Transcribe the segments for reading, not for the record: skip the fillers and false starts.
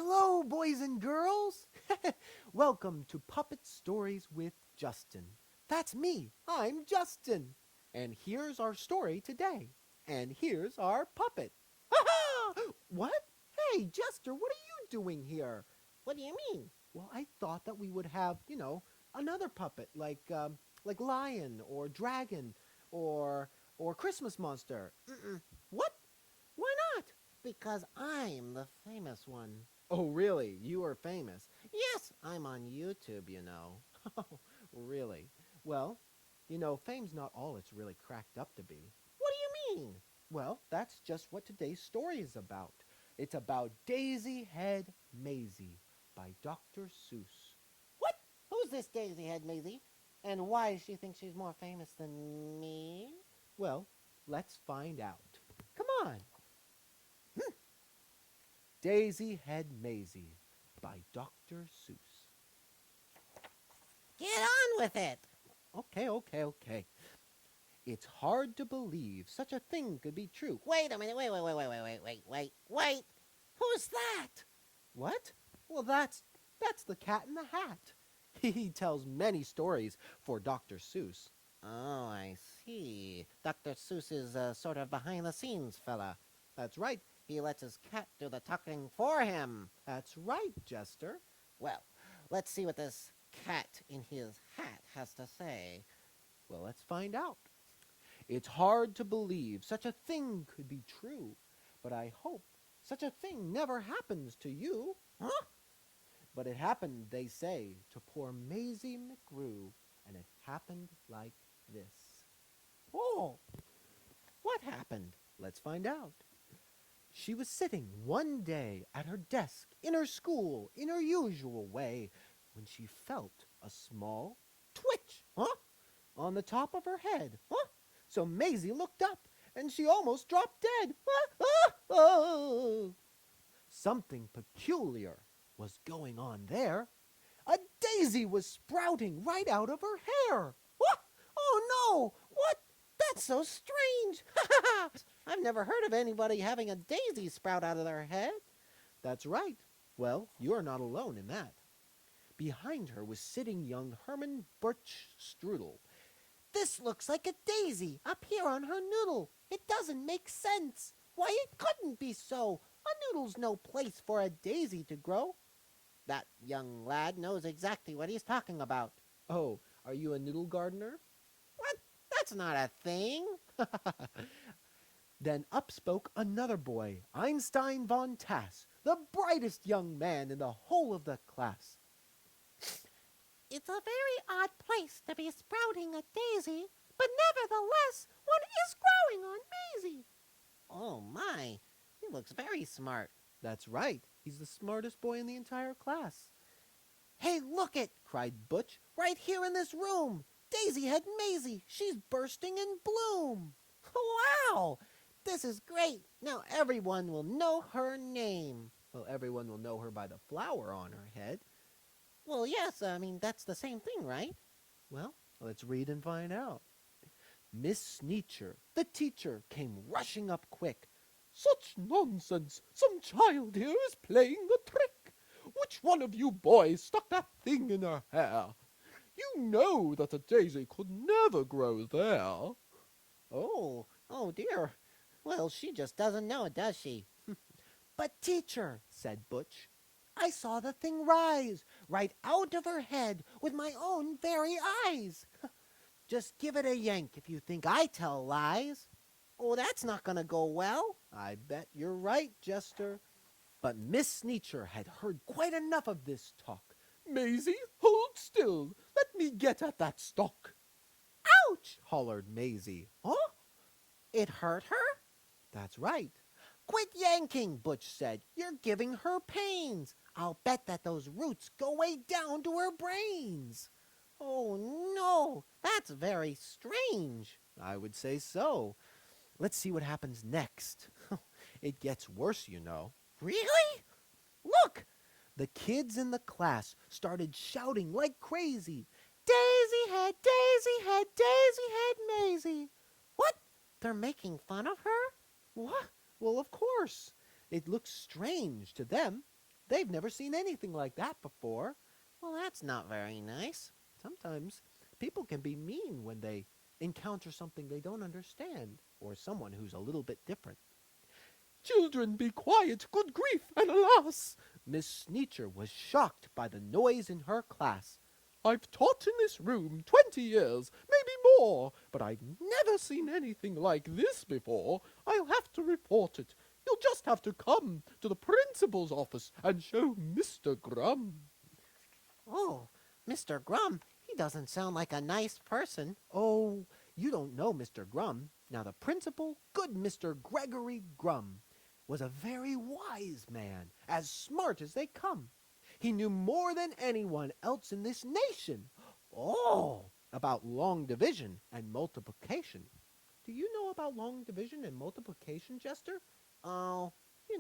Hello, boys and girls. Welcome to Puppet Stories with Justin. That's me. I'm Justin. And here's our story today. And here's our puppet. Ha! What? Hey, Jester, what are you doing here? What do you mean? Well, I thought that we would have, another puppet like lion or dragon or Christmas monster. Mm-mm. What? Why not? Because I'm the famous one. Oh, really? You are famous. Yes, I'm on YouTube, you know. Oh, really? Well, fame's not all it's really cracked up to be. What do you mean? Well, that's just what today's story is about. It's about Daisy Head Mayzie by Dr. Seuss. What? Who's this Daisy Head Mayzie? And why does she think she's more famous than me? Well, let's find out. Come on. Daisy Head Mayzie by Dr. Seuss. Get on with it. Okay. It's hard to believe such a thing could be true. Wait a minute. Wait. Who's that? What? Well, that's the Cat in the Hat. He tells many stories for Dr. Seuss. Oh, I see. Dr. Seuss is a sort of behind-the-scenes fella. That's right. He lets his cat do the talking for him. That's right, Jester. Well, let's see what this cat in his hat has to say. Well, let's find out. It's hard to believe such a thing could be true, but I hope such a thing never happens to you. Huh? But it happened, they say, to poor Mayzie McGrew, and it happened like this. Oh, What happened? Let's find out. She was sitting one day at her desk in her school in her usual way when she felt a small twitch on the top of her head. So Mayzie looked up and she almost dropped dead. Something peculiar was going on there. A daisy was sprouting right out of her hair. oh no! What? That's so strange! I've never heard of anybody having a daisy sprout out of their head. That's right. Well, you're not alone in that. Behind her was sitting young Herman Birch Strudel. This looks like a daisy up here on her noodle. It doesn't make sense. Why, it couldn't be so. A noodle's no place for a daisy to grow. That young lad knows exactly what he's talking about. Oh, are you a noodle gardener? What? That's not a thing. Then up spoke another boy, Einstein von Tass, the brightest young man in the whole of the class. It's a very odd place to be sprouting a daisy, but nevertheless, one is growing on Mayzie. Oh my, he looks very smart. That's right. He's the smartest boy in the entire class. Hey, look it, cried Butch, right here in this room. Daisy Head Mayzie, she's bursting in bloom. Wow, this is great. Now everyone will know her name. Well, everyone will know her by the flower on her head. Well, yes, that's the same thing, right? Well, let's read and find out. Miss Sneecher, the teacher, came rushing up quick. Such nonsense! Some child here is playing a trick. Which one of you boys stuck that thing in her hair? You know that a daisy could never grow there. Oh dear. Well, she just doesn't know, does she? But teacher, said Butch, I saw the thing rise right out of her head with my own very eyes. Just give it a yank if you think I tell lies. Oh, that's not going to go well. I bet you're right, Jester. But Miss Sneecher had heard quite enough of this talk. Mayzie, hold still. Let me get at that stalk. Ouch! Hollered Mayzie. Huh? It hurt her? That's right. Quit yanking, Butch said. You're giving her pains. I'll bet that those roots go way down to her brains. Oh, no. That's very strange. I would say so. Let's see what happens next. It gets worse, you know. Really? Look! The kids in the class started shouting like crazy. Daisy Head, Daisy Head, Daisy Head Mayzie. What? They're making fun of her? What? Well, of course. It looks strange to them. They've never seen anything like that before. Well, that's not very nice. Sometimes people can be mean when they encounter something they don't understand or someone who's a little bit different. Children, be quiet, good grief, and alas! Miss Sneecher was shocked by the noise in her class. I've taught in this room 20 years, maybe more, but I've never seen anything like this before. I'll have to report it. You'll just have to come to the principal's office and show Mr. Grum. Oh, Mr. Grum, he doesn't sound like a nice person. Oh, you don't know Mr. Grum. Now, the principal, good Mr. Gregory Grum, was a very wise man, as smart as they come. He knew more than anyone else in this nation. Oh, about long division and multiplication. Do you know about long division and multiplication, Jester? Oh,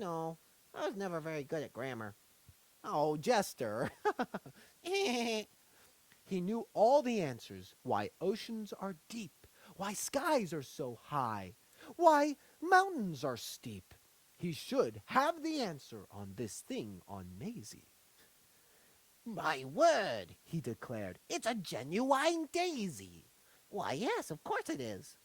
I was never very good at grammar. Oh, Jester. He knew all the answers. Why oceans are deep. Why skies are so high. Why mountains are steep. He should have the answer on this thing on Mayzie. My word, he declared. It's a genuine daisy. Why, yes, of course it is.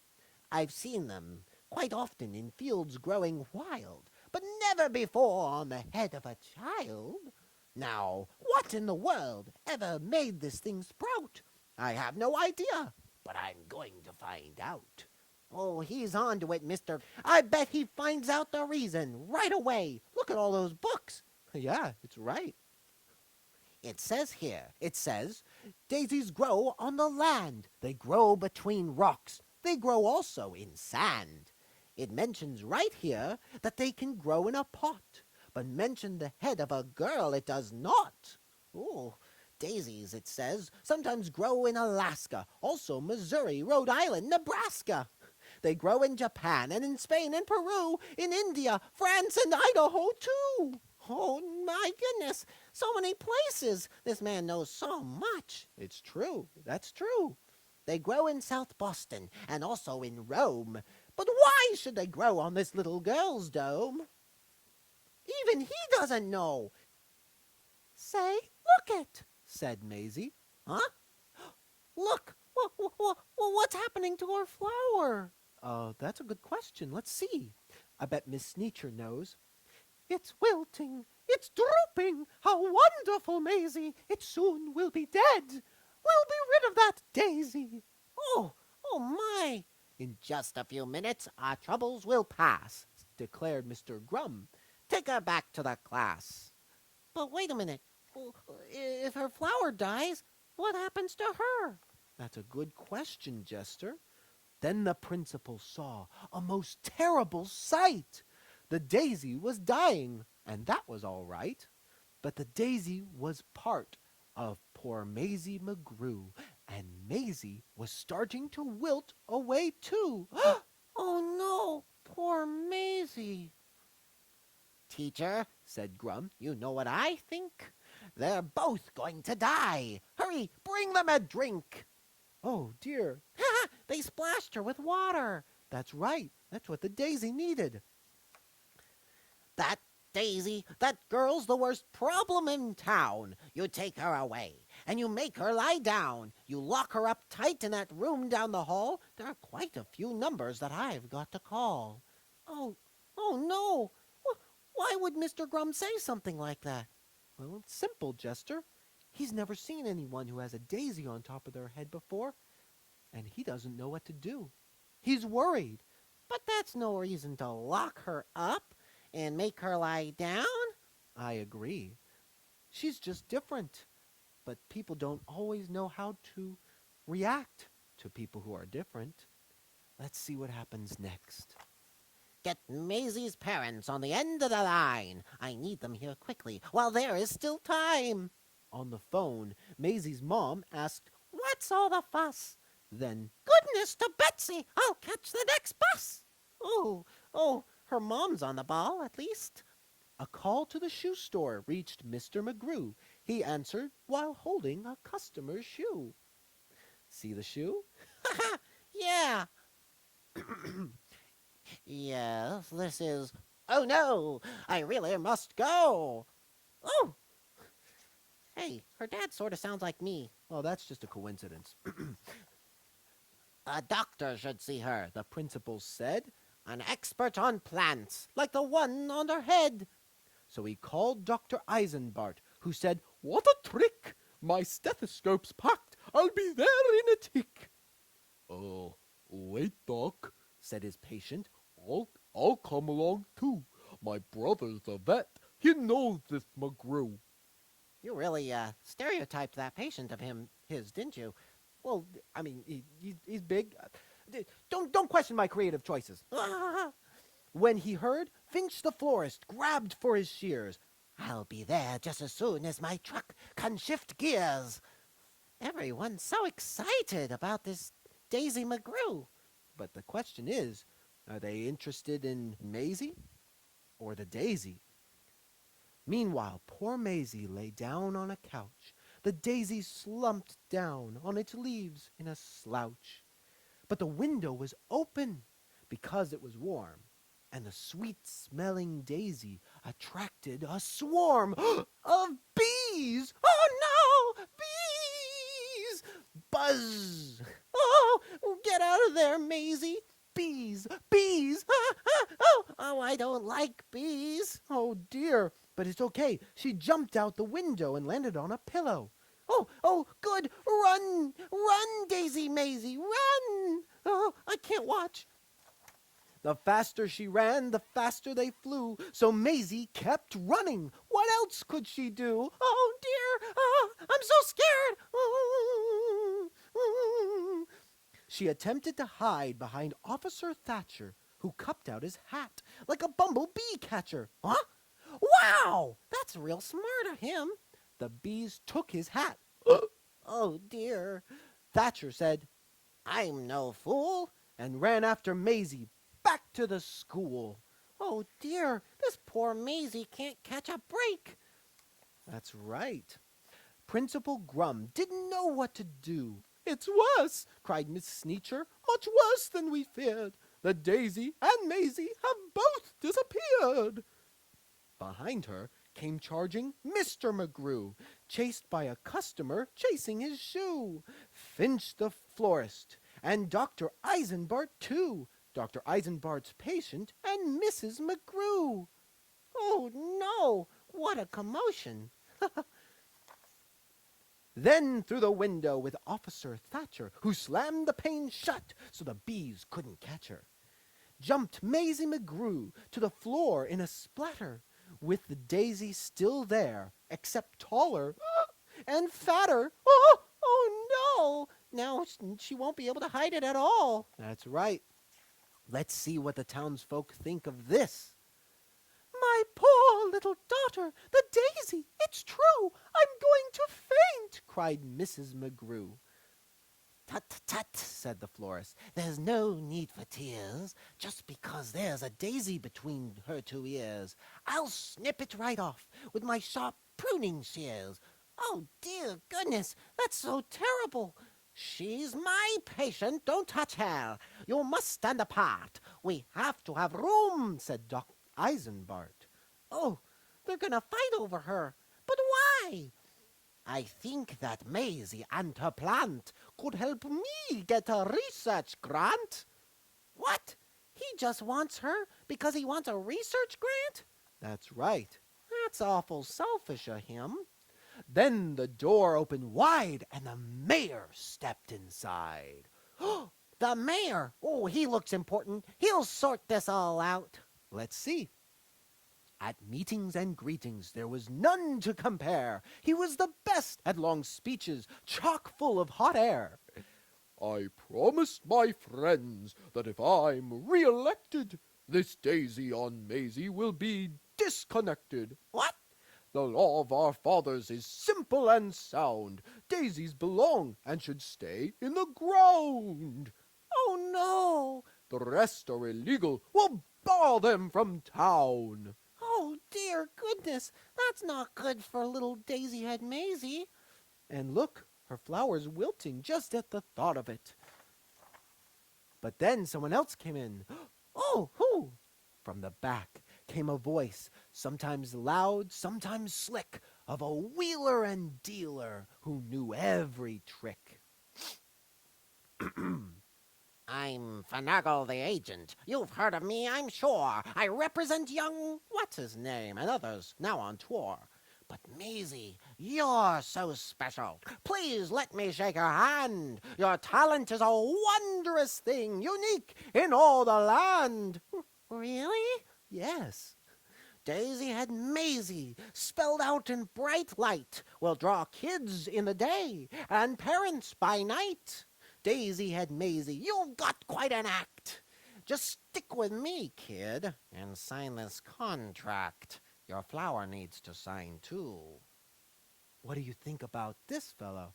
I've seen them quite often in fields growing wild, but never before on the head of a child. Now, what in the world ever made this thing sprout? I have no idea, but I'm going to find out. Oh, he's on to it, mister. I bet he finds out the reason right away. Look at all those books. Yeah, it's right. It says here, daisies grow on the land. They grow between rocks. They grow also in sand. It mentions right here that they can grow in a pot, but mention the head of a girl it does not. Oh, daisies, it says, sometimes grow in Alaska, also Missouri, Rhode Island, Nebraska. They grow in Japan and in Spain and Peru, in India, France, and Idaho, too. Oh, my goodness, so many places. This man knows so much. It's true. That's true. They grow in South Boston and also in Rome. But why should they grow on this little girl's dome? Even he doesn't know. Say, look it, said Mayzie. Huh? Look, what's happening to her flower? That's a good question. Let's see. I bet Miss Sneecher knows. It's wilting. It's drooping. How wonderful, Mayzie. It soon will be dead. We'll be rid of that daisy. Oh my. In just a few minutes, our troubles will pass, declared Mr. Grum. Take her back to the class. But wait a minute. If her flower dies, what happens to her? That's a good question, Jester. Then the principal saw a most terrible sight. The daisy was dying, and that was all right. But the daisy was part of poor Mayzie McGrew, and Mayzie was starting to wilt away too. Oh no, poor Mayzie. Teacher, said Grum, you know what I think? They're both going to die. Hurry, bring them a drink. Oh, dear. They splashed her with water. That's right. That's what the daisy needed. That daisy, that girl's the worst problem in town. You take her away, and you make her lie down. You lock her up tight in that room down the hall. There are quite a few numbers that I've got to call. Oh no. Why would Mr. Grum say something like that? Well, it's simple, Jester. He's never seen anyone who has a daisy on top of their head before, and he doesn't know what to do. He's worried. But that's no reason to lock her up and make her lie down. I agree. She's just different. But people don't always know how to react to people who are different. Let's see what happens next. Get Maisie's parents on the end of the line. I need them here quickly while there is still time. On the phone, Maisie's mom asked, What's all the fuss? then, Goodness to Betsy, I'll catch the next bus. Oh, her mom's on the ball, at least. a call to the shoe store reached Mr. McGrew. He answered while holding a customer's shoe. See the shoe? Yeah. Yes, this is... Oh no, I really must go. Oh, hey, her dad sort of sounds like me. Oh, that's just a coincidence. A doctor should see her, The principal said. an expert on plants, like the one on her head. So he called Dr. Eisenbart, who said, What a trick! My stethoscope's packed. I'll be there in a tick. Oh, wait, Doc, said his patient. I'll come along too. My brother's a vet. He knows this McGrew. You really stereotyped that patient of his, didn't you? Well, I mean, he's big. Don't question my creative choices. When he heard, Finch the florist grabbed for his shears. I'll be there just as soon as my truck can shift gears. Everyone's so excited about this Daisy McGrew. But the question is, are they interested in Mayzie or the daisy? Meanwhile, poor Mayzie lay down on a couch. The daisy slumped down on its leaves in a slouch. But the window was open because it was warm, and the sweet-smelling daisy attracted a swarm of bees. Oh, no! Bees! Buzz! Oh, get out of there, Mayzie. Bees! Bees! Oh, I don't like bees. Oh, dear. But it's okay. She jumped out the window and landed on a pillow. Oh, good. Run, run, Daisy Mayzie, run. Oh, I can't watch. The faster she ran, the faster they flew. So Mayzie kept running. What else could she do? Oh, dear. Oh, I'm so scared. She attempted to hide behind Officer Thatcher, who cupped out his hat like a bumblebee catcher. Huh? Wow, that's real smart of him. The bees took his hat. Oh, dear. Thatcher said, I'm no fool. and ran after Mayzie back to the school. Oh, dear. This poor Mayzie can't catch a break. That's right. Principal Grum didn't know what to do. It's worse, cried Miss Sneecher. Much worse than we feared. The daisy and Mayzie have both disappeared. Behind her came charging Mr. McGrew, chased by a customer chasing his shoe. Finch the florist, and Dr. Eisenbart, too. Dr. Eisenbart's patient and Mrs. McGrew. Oh, no. What a commotion. Then through the window with Officer Thatcher, who slammed the pane shut so the bees couldn't catch her, jumped Mayzie McGrew to the floor in a splatter, with the daisy still there, except taller and fatter. Oh, no. Now she won't be able to hide it at all. That's right. Let's see what the townsfolk think of this. My poor little daughter, the daisy, it's true. I'm going to faint, cried Mrs. McGrew. Tut, tut, said the florist. There's no need for tears, just because there's a daisy between her two ears. I'll snip it right off with my sharp pruning shears. Oh, dear goodness, that's so terrible. She's my patient, don't touch her. You must stand apart. We have to have room, said Dr. Eisenbart. Oh, they're gonna fight over her. But why? I think that Mayzie and her plant could help me get a research grant. What? He just wants her because he wants a research grant? That's right. That's awful selfish of him. Then the door opened wide and the mayor stepped inside. The mayor! Oh, he looks important. He'll sort this all out. Let's see. At meetings and greetings there was none to compare. He was the best at long speeches, chock full of hot air. I promised my friends that if I'm re-elected, this daisy on Mayzie will be disconnected. What? The law of our fathers is simple and sound. Daisies belong and should stay in the ground. Oh, no. The rest are illegal. We'll bar them from town. Oh, dear goodness. That's not good for little Daisy-head Mayzie. And look, her flowers wilting just at the thought of it. But then someone else came in. Oh, who? From the back came a voice, sometimes loud, sometimes slick, of a wheeler and dealer who knew every trick. I'm Finagle the agent. You've heard of me, I'm sure. I represent young what's-his-name and others now on tour. But Mayzie, you're so special. Please let me shake your hand. Your talent is a wondrous thing, unique in all the land. Really? Yes. Daisy-head Mayzie, spelled out in bright light, will draw kids in the day and parents by night. Daisy-head Mayzie, you've got quite an act. Just stick with me, kid, and sign this contract. Your flower needs to sign, too. What do you think about this fellow?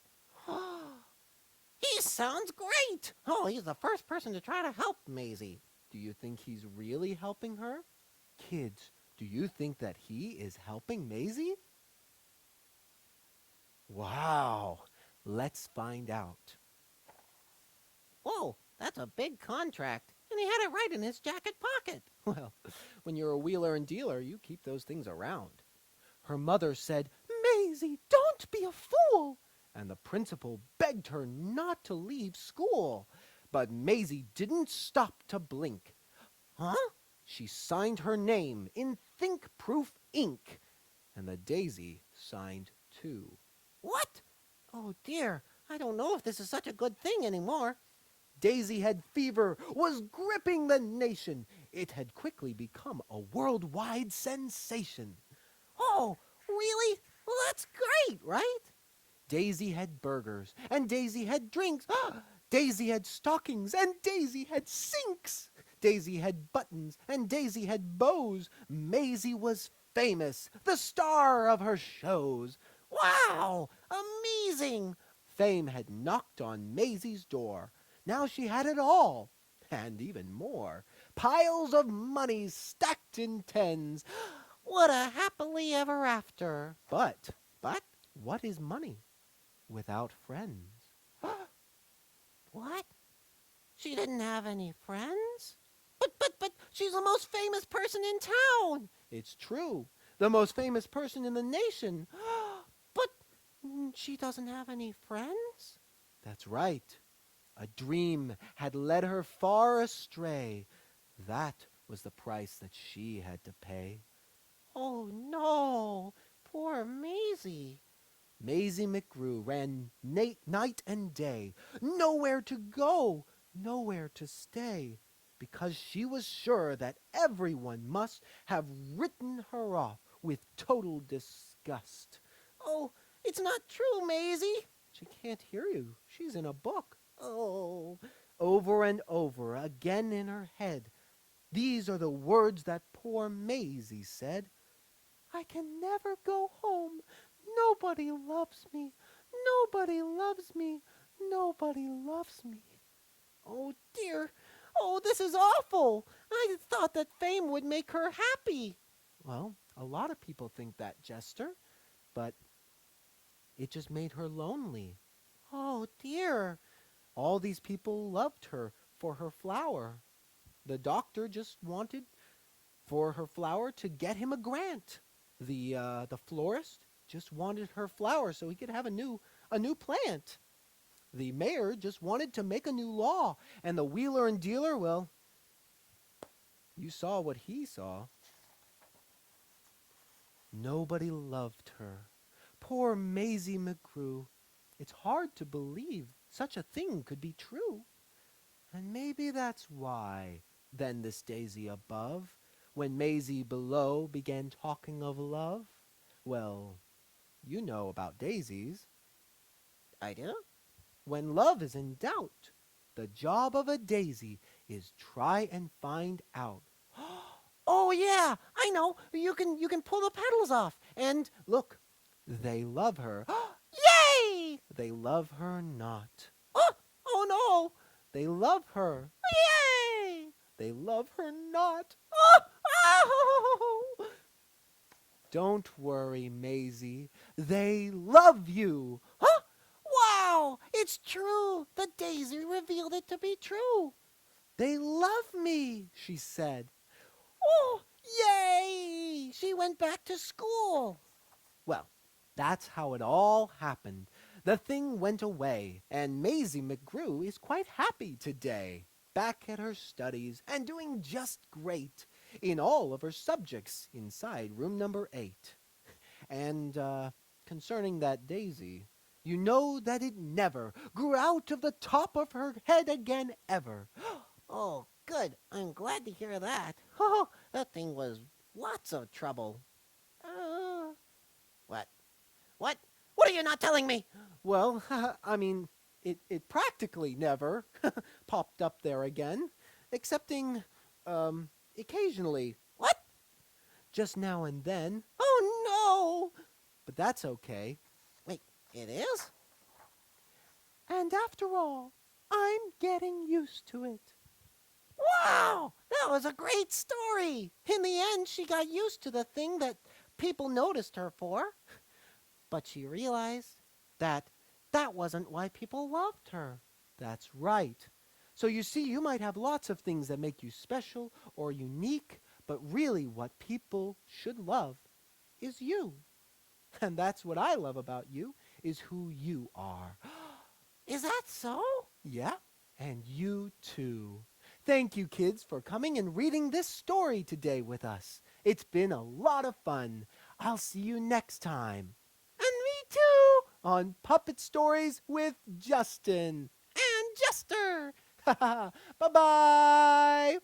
He sounds great! Oh, he's the first person to try to help Mayzie. Do you think he's really helping her? Kids, do you think that he is helping Mayzie? Wow, let's find out. Whoa, that's a big contract. And he had it right in his jacket pocket. Well, when you're a wheeler and dealer, you keep those things around. Her mother said, "Mayzie, don't be a fool!" And the principal begged her not to leave school. But Mayzie didn't stop to blink. Huh? She signed her name in think-proof ink, and the daisy signed too. What? Oh dear, I don't know if this is such a good thing anymore. Daisy-head fever was gripping the nation. It had quickly become a worldwide sensation. Oh, really? Well, that's great, right? Daisy had burgers, and Daisy had drinks. Daisy had stockings, and Daisy had sinks. Daisy had buttons, and Daisy had bows. Mayzie was famous, the star of her shows. Wow, amazing! Fame had knocked on Maisie's door. Now she had it all, and even more. Piles of money stacked in tens. What a happily ever after. But, what is money without friends? What? She didn't have any friends? But she's the most famous person in town. It's true, the most famous person in the nation. But she doesn't have any friends? That's right. A dream had led her far astray. That was the price that she had to pay. Oh no, poor Mayzie. Mayzie McGrew ran night and day, nowhere to go, nowhere to stay, because she was sure that everyone must have written her off with total disgust. Oh, it's not true, Mayzie. She can't hear you. She's in a book. Oh. Over and over again in her head, these are the words that poor Mayzie said. "I can never go home. Nobody loves me. Nobody loves me. Nobody loves me." Oh dear. Oh, this is awful. I thought that fame would make her happy. Well, a lot of people think that, Jester, but it just made her lonely. Oh dear. All these people loved her for her flower. The doctor just wanted for her flower to get him a grant. The florist just wanted her flower so he could have a new plant. The mayor just wanted to make a new law, and the wheeler and dealer, well, you saw what he saw. Nobody loved her. Poor Mayzie McGrew. It's hard to believe such a thing could be true. And maybe that's why, then this daisy above, when Mayzie below began talking of love, well, you know about daisies. I do? When love is in doubt, the job of a daisy is try and find out. Oh yeah, I know. You can pull the petals off and Look, they love her. yay! They love her not. Oh no! They love her. Yay! They love her not. Oh! Don't worry, Mayzie. They love you. Huh? Wow! It's true! The daisy revealed it to be true. They love me, she said. Oh, Yay! She went back to school. Well, that's how it all happened. The thing went away, and Maisie McGrew is quite happy today, back at her studies and doing just great in all of her subjects inside room number 8. And, concerning that daisy, you know that it never grew out of the top of her head again ever. Oh, good. I'm glad to hear that. Oh, that thing was lots of trouble. What? What? What are you not telling me? Well, I mean, it practically never popped up there again, excepting, occasionally, What? just now and then. Oh, no! But that's okay. Wait, it is? And after all, I'm getting used to it. Wow! That was a great story! In the end, she got used to the thing that people noticed her for. But she realized that that wasn't why people loved her. That's right. So you see, you might have lots of things that make you special or unique, but really what people should love is you. And that's what I love about you, is who you are. Is that so? Yeah, and you too. Thank you, kids, for coming and reading this story today with us. It's been a lot of fun. I'll see you next time. And me too! On Puppet Stories with Justin. And Jester! Bye-bye. Bye.